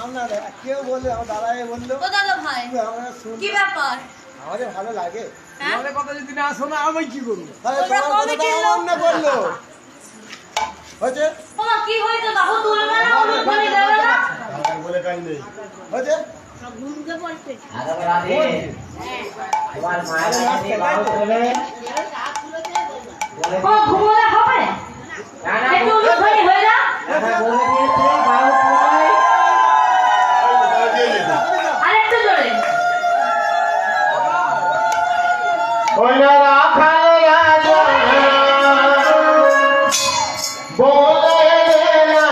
না কেউ বললে আমার দাদাই বললো ও দাদা ভাই কি ব্যাপার আমাদের ভালো লাগে হ্যাঁ? তোমাদের কথা যদি না শোনা আমি কি করবো? তোমরা কবে কিনলো? না বললো হয়েছে ওমা কি হইতো বাহু তুলবে না ওর বলি দেবে না বলে কাজ নেই হয়েছে সব ঘুমকে পড়তে তোমার মায়ের কাছে বাহু তুলে ও ঘুমোলে হবে না না একটু উলুখানি হয়ে যা বলে দিয়েছে বাহু তুলে আরেকটু জোরে ওই না রাখাল রাজা বলে না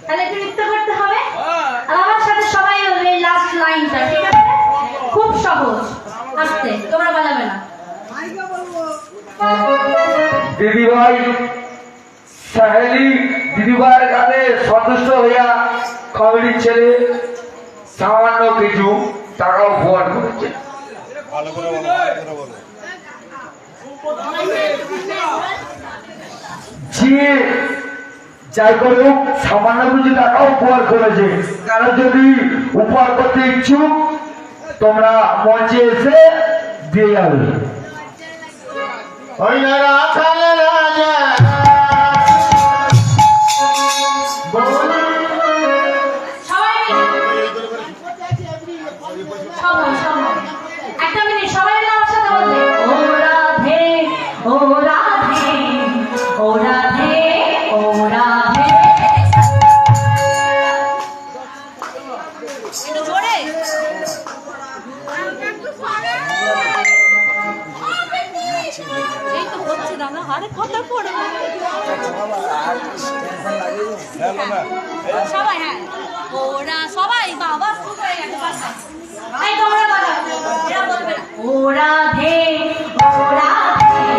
তাহলে একটু লিখতে করতে হবে আর আমার সাথে সবাই বলবে এই লাস্ট লাইনটা, ঠিক আছে? খুব সহজ, আস্তে, তোমরা বাজাবে না। দিদি ভাই সাহেলি দিদি ভাইয়ের কাছে সন্তুষ্ট হইয়া কমিটির ছেলে সামান্য কিছু টাকা উপহার করেছে। ভালো করে বলো। জি দিয়ে যাই করুক সামান্য কিছু টাকা উপহার করেছে। কারো যদি উপহার করতে ইচ্ছুক তোমরা মঞ্চে এসে দিয়ে যাবে। ওই না রাখাল রাজা সবাই মিলে একটা মিনিট সবাই মিলে আমার সাথে বলবে ও রাধে ও রাধে ও রাধে ও রাধে। এই তো হচ্ছে না আরে কথা পড়ে সবাই হ্যাঁ ওরা সবাই বাবা খুব হয়ে গেছে বাসা এই তোমরা বলো এরা বলবে না ও রাধে ও রাধে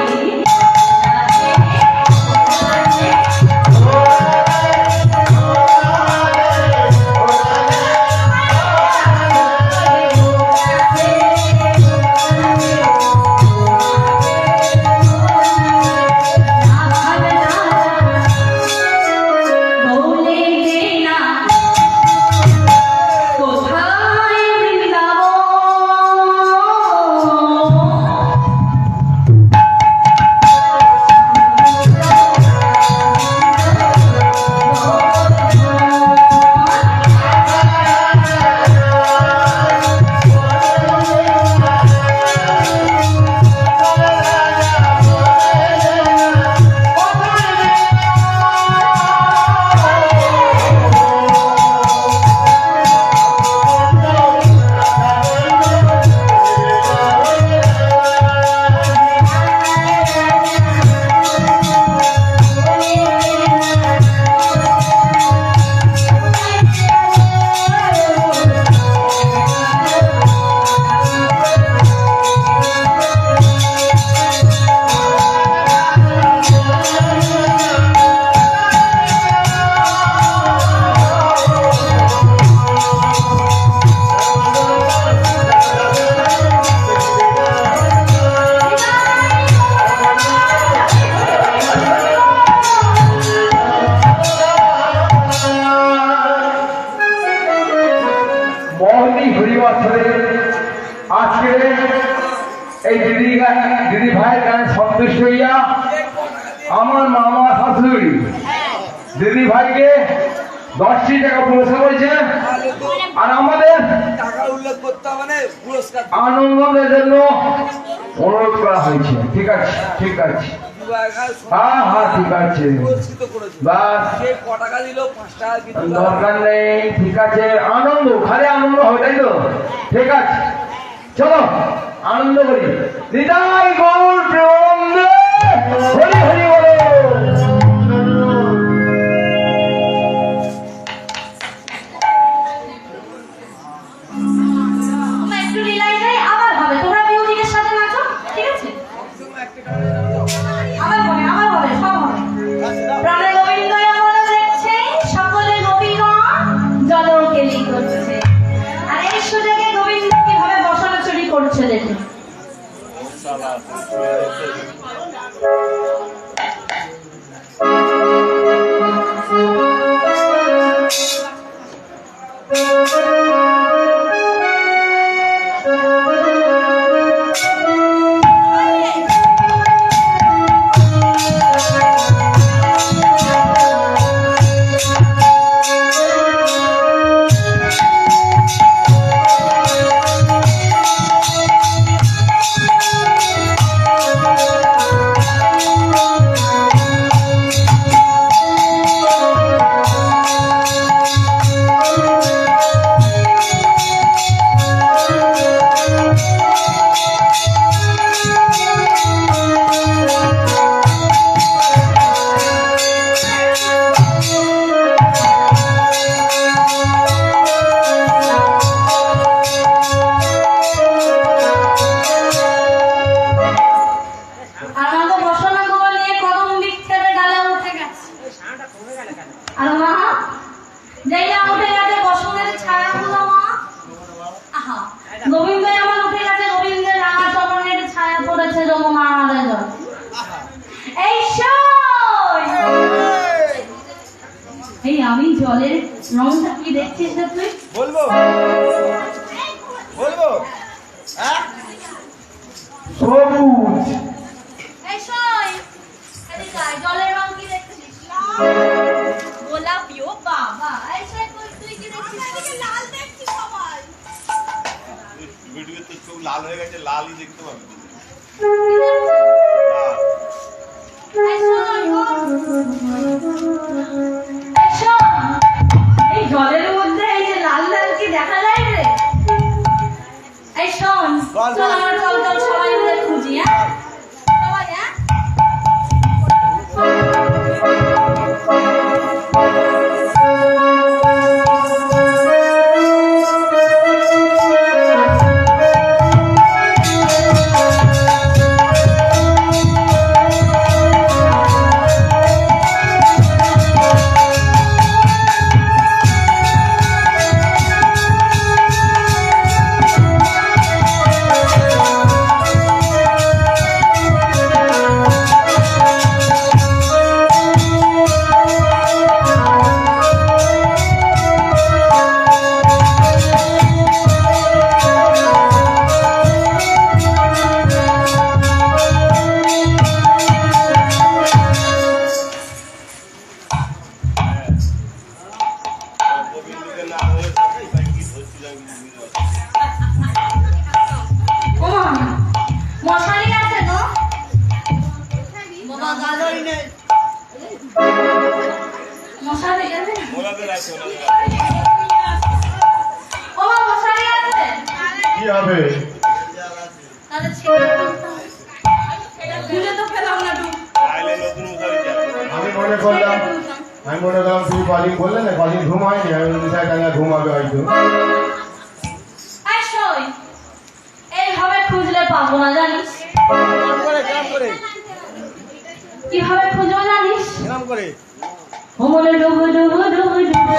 আজকে এই দিদি ভাইয়ের গানে সন্তুষ্ট হইয়া আমার মামা শাশুড়ি দিদি ভাইকে 10টি টাকা পুরস্কার করেছে। আর আমাদের টাকা উল্লেখ করতে মানে পুরস্কার আনন্দের জন্য অনুরোধ করা হয়েছে। ঠিক আছে ঠিক আছে হ্যাঁ হ্যাঁ ঠিক আছে পুরস্কৃত করেছে। বাস সে ক টাকা দিল 5 টাকা কিছু দরকার নেই। ঠিক আছে আনন্দ খালি আনন্দ হয় তাই তো? ঠিক আছে চলো আনন্দ করি। নিতাই গৌর প্রেমানন্দে হরি হরি বলো। তোমরা একটু রিল্যাক্স হয়ে আবার হবে তোমরা মিউজিকের সাথে নাচো ঠিক আছে আবার হবে সব হবে। প্রাণে গোবিন্দ এমন দেখছে সকলে গোপীগণ জলকেলি করছে আর এই সুযোগে গোবিন্দ কিভাবে বসানোচুরি করছে দেখুন। জলের রংটা কি দেখছিস না তুই? বলবো বলবো হ্যাঁ সবুজ। এই শোন, এদিকে আয়, জলের রং কি দেখছিস? গোলাপি। ও বাবা, এই শোন, তুই কি দেখছিস? লাল দেখছি সবাই। ভিডিও তো চোখ লাল হয়ে গেছে, লালই দেখতে পাবে। এই শোন, এই জলের মধ্যে এই যে লাল লাল কি দেখা যায় রে? এই শোন, বল, চল বল। আমরা চল সবাই মিলে খুঁজি, হ্যাঁ? সবাই, হ্যাঁ? গোবিন্দকে না হয়ে সবাই তাই কি ধরছি যাবে ওমা, মশারি আছে তো? বাবা, গাজর নেই। মশারি আছে? ওনাদের আছে ওনাদের ওমা, মশারি আছে? কি হবে? তাহলে ছেড়ে দাও। খুলে তো পেলাম না ডুব। আইলে নতুন উঠাবি যাবে। আমি মনে করলাম তুমি কদিন বললে না, কদিন ঘুম হয়নি, আমি ঘুম হবে হয়তো। এই শোন, এইভাবে খুঁজলে পাবো না জানিস? কেমন করে কিভাবে খুঁজবো জানিস? কেমন করে ও মনে ডুবু ডুবু ডুবু ডুবু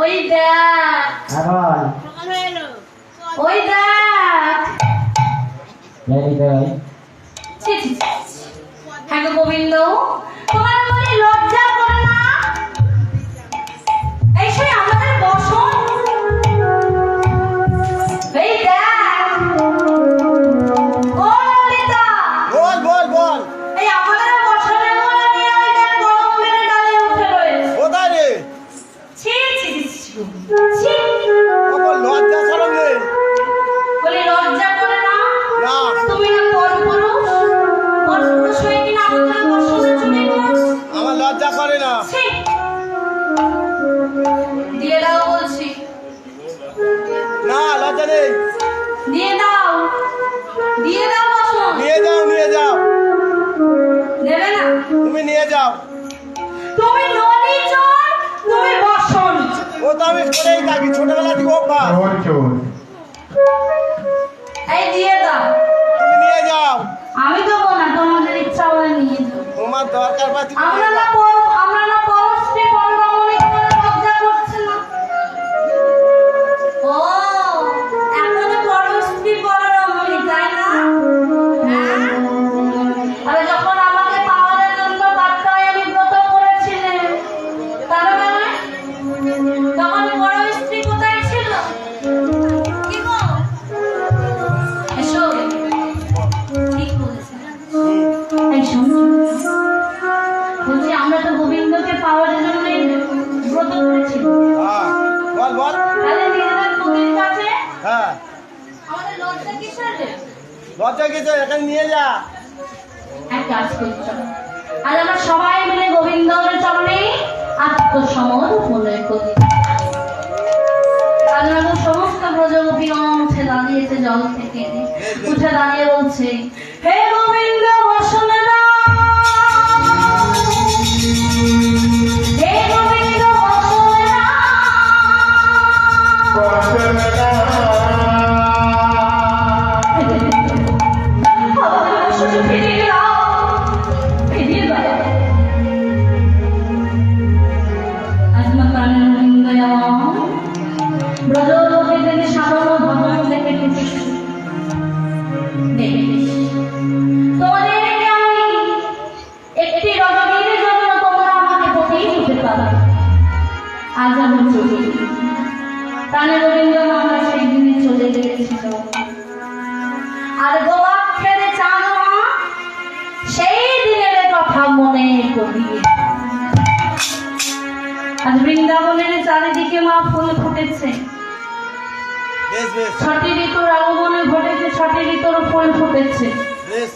ওই দেখ, এখন ওই দেখ। জানি তাই ছি, ছি, ছি, ছি। হ্যাঁ গো গোবিন্দ, তোমার মনে লজ্জা করে না? এই সেই আমাদের বসন, এই দেখ। ও ললিতা, বল বল বল এই আমাদের বসনের মনে নিয়ে ওই দেখ গরম মেরে ডালে উঠে রয়েছে। কোথায় রে ছি ছি ছি ছি, ছি। ওপর লজ্জা সরম রে আমি করেই থাকি ছোটবেলা থেকে অভ্যাস। চোর চোর এই দিয়ে দাও। তুমি নিয়ে যাও, আমি দেবো না, তোমাদের ইচ্ছা হলে নিয়ে যাও। তোমার দরকার বা তুমি আমরা নিয়ে না যাও। আমরা না পরস্পর পরমাণু করে লজ্জা করছে না। ও এখনো পরস্পর পররমণী তাই না? হ্যাঁ আরে যখন আমাকে পাওয়ার জন্য বার্তায় আমি ব্রত করেছিলেন, তার মানে তখন পরস্পর কোথায় ছিল? কি গো? এসো, ঠিক বলেছেন। এই শোনো, বলছি আমরা তো গোবিন্দকে পাওয়ার জন্যই ব্রত করেছি। হ্যাঁ, বল বল। তাহলে নিজেদের পতির কাছে হ্যাঁ, আমাদের লজ্জা কিসের রে? লজ্জা কিছু এখানে নিয়ে যা। এক কাজ করছো, আজ আমরা সবাই মিলে গোবিন্দের চরণে আত্মসমর্পণ করি। আজ আমরা সমস্ত ব্রজগোপীগণ উঠে দাঁড়িয়েছে জল থেকে, উঠে দাঁড়িয়ে বলছে, হে গোবিন্দ বসনে হে গোবিন্দ বসনে ফিরিয়ে দাও, ফিরিয়ে দাও। আজমা প্রাণের গোবিন্দয় ব্রজলোকে থেকে সাধারণ ভগবান দেখে তোমাদেরকে আমি একটি রজনীর জন্য তোমরা আমাকে পতিই দিতে পারো। আজ আমি চলে প্রাণের গোবিন্দ আমরা সেই দিনে চলে গিয়েছিল। আর গোবাক্ষের চাঁদা সেই দিনের কথা মনে করি। আজ বৃন্দাবনের চারিদিকে মা ফুল ফুটেছে, বেশ বেশ ছটি ঋতুর আগমনে ঘটেছে, ছটি ঋতুর ফুল ফুটেছে। বেশ